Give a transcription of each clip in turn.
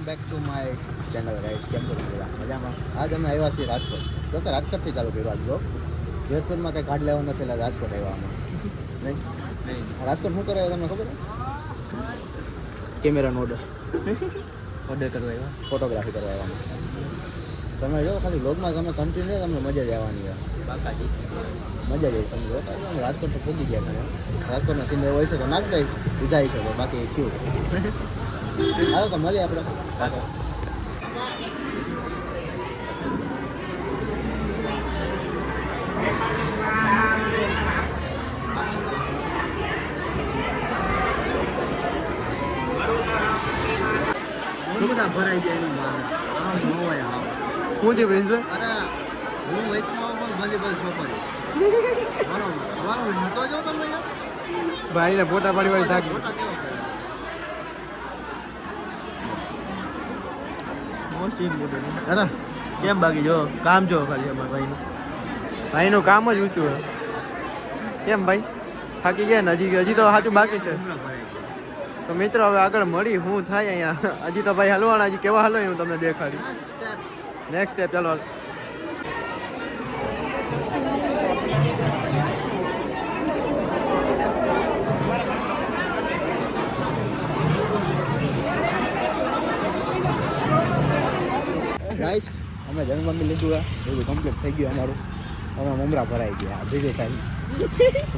Back to my channel guys. કેમ છો બધા? મજામાં. આજ અમે આવ્યા છીએ રાજકોટ. જો કે રાજકોટથી ચાલુ કર્યું આજ બ્લોગ. જેતપુરમાં કંઈ ગાઢ લેવા નથી, એટલે રાજકોટ આવ્યા અમે. નહીં રાજકોટ શું કરે તમને ખબર? કેમેરાનો ઓર્ડર કરવા આવ્યા, ફોટોગ્રાફી કરવા આવ્યા. તમે જો ખાલી બ્લોગમાં તમે કન્ટિન્યુ તમને મજા જ આવવાની છે. બાકાજી મજા જ આવી. તમે જો અમે રાજકોટ તો પૂગી ગયા તમે. રાજકોટના સીન હોય છે તો નાખ દઈ વિધાય છે તો બાકી થયું. આવો તો મળીએ આપણે. બધા ભરાઈ જાય એની મારે આમ ન હોય. આમ હું થયું પ્રિન્સભાઈ? અરે હું વચમાં પણ વોલીબોલ છોકરી બરોબર બરોબર નતો જો તમે યાર ભાઈને ફોટા પાડી વાળી થાકી. ફોટા કેવો મોસ્ટ ઇમ્પોર્ટન્ટ. અરે કેમ બાકી જો કામ જો ખાલી અમારા ભાઈનું કામ જ ઊંચું હે. કેમ ભાઈ થાકી ગયા ને? હજી તો સાચું બાકી છે. તો મિત્રો હવે આગળ મળી શું થાય અહીંયા. હજી તો ભાઈ હલવાના, હજી કેવા હલવાય હું તમને દેખાડી. નેક્સ્ટ સ્ટેપ ચાલો. ગાઈસ અમે જન્મભૂમિ લીધું હે, બધું કમ્પ્લીટ થઈ ગયું અમારું. અમે મમરા ભરાઈ ગયા ભેગી થાય.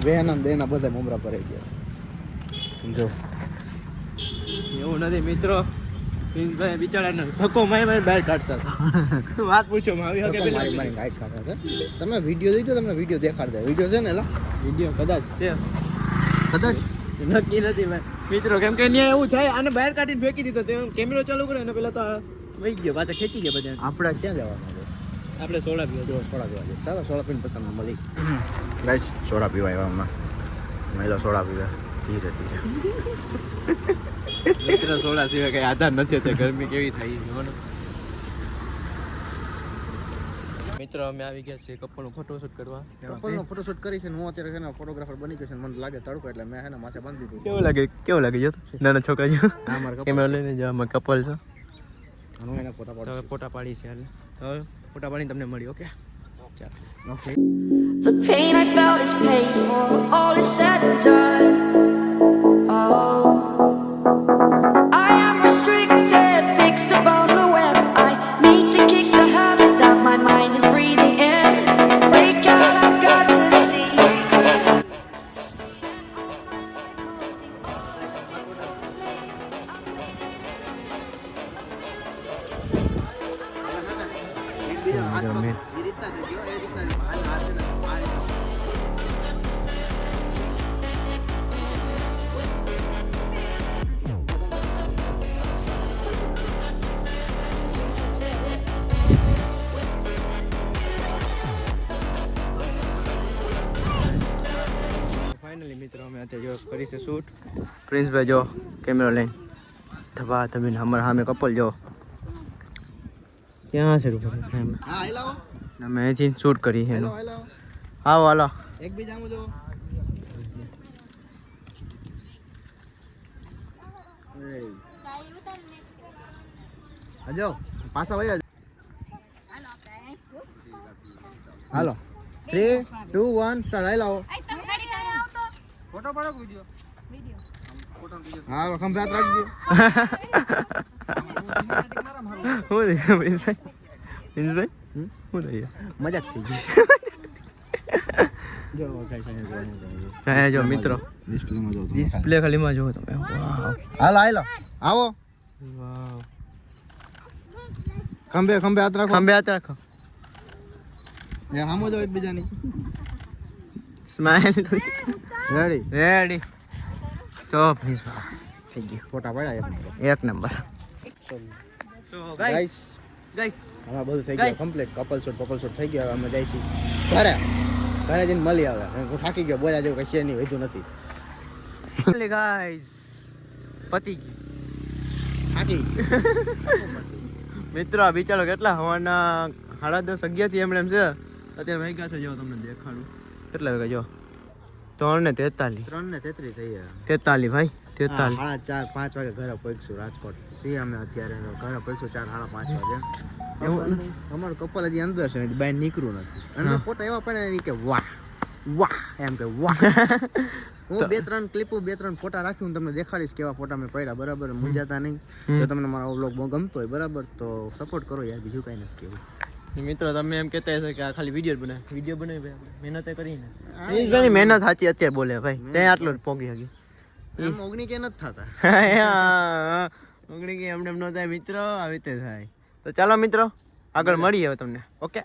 બેના બેના બધા મમરા ભરાઈ ગયા. જો એવું નથી મિત્રો, પ્રિન્સભાઈ બિચારાને ધક્કો મારી બહાર કાઢતા હતા. વાત પૂછો મારી મારી ગાઈડ કાઢતા છે. તમે વિડીયો જોઈ તો તમને વિડીયો દેખાડતા. વિડીયો છે ને એલા વિડીયો કદાચ છે, કદાચ નક્કી નથી ભાઈ મિત્રો. કેમ કે ત્યાં એવું થાય, આને બહાર કાઢીને ફેંકી દીધો. તે કેમેરો ચાલુ કર્યો ને પેલા તો વહી ગયો, પાછા ખેંચી ગયા બધા. આપણે ક્યાં જવાનું છે? આપણે સોડા પીવા જો. સોડા પીવા છે. ચાલો સોડા પીને પસંદ મળી. ગાઈસ સોડા પીવા આવ્યા હમણાં. મહિલા સોડા પીવા ધીરે ધીરે. મિત્ર સોડા સિવાય કઈ આધાર નથી. તે ગરમી કેવી થાય જોવાનું. મિત્રો અમે આવી ગયા છીએ કપલનું ફોટોશૂટ કરવા. કપલનો ફોટોશૂટ કરી છે ને હું અત્યારે છે ને ફોટોગ્રાફર બની ગયો છે. મને લાગે તડકો એટલે મેં છે ને માથે બાંધી દીધું. કેવું લાગે જો નાના છોકરા જો હા મારા કેમેરા લઈને જો અમે કપલ છે. હું એના ફોટા પાડું. હવે ફોટા પાડી છે હાલ. હવે ફોટા પાડીને તમને મળી. ઓકે ચાલો. Okay. The pain I felt is paid for, all is said and done. Oh, I am restricted, fixed upon the web. I need to kick the habit that my mind is breathing in. Wake out, I've got to see. Finally મિત્રો અમે અત્યારે જો કરી છે shoot. Princebhai જો કેમેરો લઈને ધબા ધબીને અમારા સામે કપલ જો ક્યાં છે રૂપ હા હેલો અમે અહીંથી શૂટ કરી છે. હેલો આવો હાલો એકબીજામાં જો. આજો પાછા વયા હાલો 3 2 1 સ્ટાર્ટ. હાલો ફોટો પાડો વિડિયો હા ખંભાત રાખજો. હું પ્રિન્સભાઈ શું થઈ મજાક થઈ ગઈ. જો જાય જો મિત્રો ડિસ્પ્લેમાં જો ડિસ્પ્લે ખાલીમાં જો તમે. વાવ હાલો હાલો આવો. વાવ ખંભે ખંભે હાથ રાખો. ખંભે હાથ રાખો. એ સામો જો એકબીજાની. Smile ready ready. તો પ્રિન્સભાઈ થઈ ગઈ. ફોટા પાડ્યા એક નંબર. તો ગાઈસ ગાઈસ હવે બધું થઈ ગયું કમ્પ્લીટ. કપલ શૂટ થઈ ગયો. હવે અમે જઈશું ઘરે. ઘરે જઈને મળી આવે. હું થાકી ગયો, બોલ્યા જેવું કઈ છે નહીં, વધુ નથી. ગાઈસ પતિ થાકી મિત્રો આ બિચારો કેટલા હવાના 10:30 થી એમ છે. અત્યારે વાગ્યા છે જો તમને દેખાડું કેટલા વાગ્યા જો 3:43 3:33 થઈ ગયા. 43 ભાઈ 43. 4:30 વાગે ઘરે પહોંચશું રાજકોટ છીએ અમે અત્યારે ઘરે પહોંચશું 4:30 વાગે એવું અમારું કપલ હજી અંદર છે હજી બહાર નીકળ્યું નથી અંદર ફોટા એવા પડે ને કે વાહ વાહ એમ કે વાહ હું 2-3 ક્લિપો 2-3 ફોટા રાખી હું તમને દેખાડીશ કેવા ફોટા મેં પડ્યા બરાબર મૂંઝાતા નહીં જો તમને મારો વ્લોગ બહુ ગમતો હોય બરાબર તો સપોર્ટ કરો યાર બીજું કાંઈ નથી કેવું મિત્રો તમે એમ કહેતા હશો કે આ ખાલી વિડીયો બનાવી મહેનત કરીને મહેનત સાચી અત્યારે બોલે ભાઈ ત્યાં આટલો જ પોગી હકી આમ ઓગણી કે નથી થતા ઓગણી કે એમને એમ ન થાય મિત્રો આવી રીતે થાય તો ચાલો મિત્રો આગળ મળીએ હવે તમને ઓકે